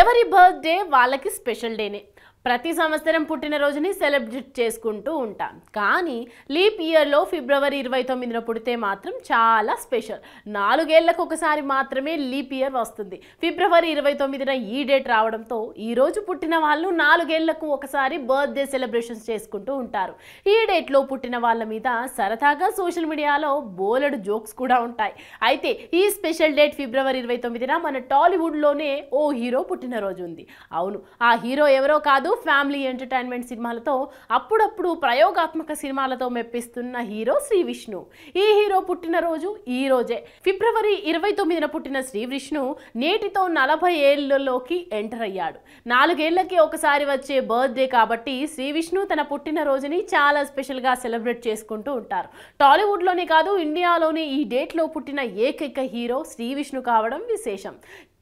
ఎవరి బర్త్డే వాళ్ళకి స్పెషల్ డేనే. ప్రతి సంవత్సరం పుట్టినరోజుని సెలబ్రేట్ చేసుకుంటూ ఉంటాం. కానీ లీప్ ఇయర్లో ఫిబ్రవరి 29న పుడితే మాత్రం చాలా స్పెషల్. 4 ఏళ్లకు ఒకసారి మాత్రమే లీప్ ఇయర్ వస్తుంది. ఫిబ్రవరి 29న ఈ డేట్ రావడంతో ఈరోజు పుట్టిన వాళ్ళు 4 ఏళ్లకు ఒకసారి బర్త్డే సెలబ్రేషన్స్ చేసుకుంటూ ఉంటారు. ఈ డేట్లో పుట్టిన వాళ్ళ మీద సరదాగా సోషల్ మీడియాలో బోలెడు జోక్స్ కూడా ఉంటాయి. అయితే ఈ స్పెషల్ డేట్ ఫిబ్రవరి 29న మన టాలీవుడ్లోనే ఓ హీరో పుట్టినరోజు ఉంది. అవును, ఆ హీరో ఎవరో కాదు, ఫ్యామిలీ ఎంటర్టైన్మెంట్ సినిమాలతో అప్పుడప్పుడు ప్రయోగాత్మక సినిమాలతో మెప్పిస్తున్న హీరో శ్రీ విష్ణు. ఈ హీరో పుట్టినరోజు ఈ రోజే. ఫిబ్రవరి 29న పుట్టిన శ్రీ విష్ణు నేటితో 40 ఏళ్లలోకి ఎంటర్ అయ్యాడు. 4 ఏళ్లకి ఒకసారి వచ్చే బర్త్డే కాబట్టి శ్రీ విష్ణు తన పుట్టినరోజుని చాలా స్పెషల్గా సెలబ్రేట్ చేసుకుంటూ ఉంటారు. టాలీవుడ్లోనే కాదు, ఇండియాలోనే ఈ డేట్లో పుట్టిన ఏకైక హీరో శ్రీ విష్ణు కావడం విశేషం.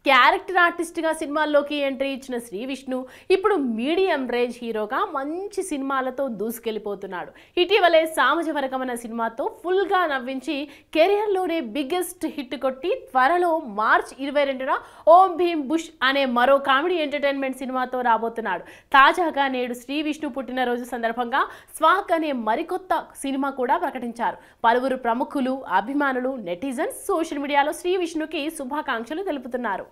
క్యారెక్టర్ ఆర్టిస్ట్గా సినిమాల్లోకి ఎంట్రీ ఇచ్చిన శ్రీ విష్ణు ఇప్పుడు మీడియం రేంజ్ హీరోగా మంచి సినిమాలతో దూసుకెళ్ళిపోతున్నాడు. ఇటీవలే సామజవరకం అనే సినిమాతో ఫుల్గా నవ్వించి కెరియర్లోనే బిగ్గెస్ట్ హిట్ కొట్టి త్వరలో మార్చ్ 22న ఓం భీమ్ బుష్ అనే మరో కామెడీ ఎంటర్టైన్మెంట్ సినిమాతో రాబోతున్నాడు. తాజాగా నేడు శ్రీ విష్ణు పుట్టినరోజు సందర్భంగా స్వాక్ అనే మరికొత్త సినిమా కూడా ప్రకటించారు. పలువురు ప్రముఖులు, అభిమానులు, నెటిజన్స్ సోషల్ మీడియాలో శ్రీ విష్ణుకి శుభాకాంక్షలు తెలుపుతున్నారు.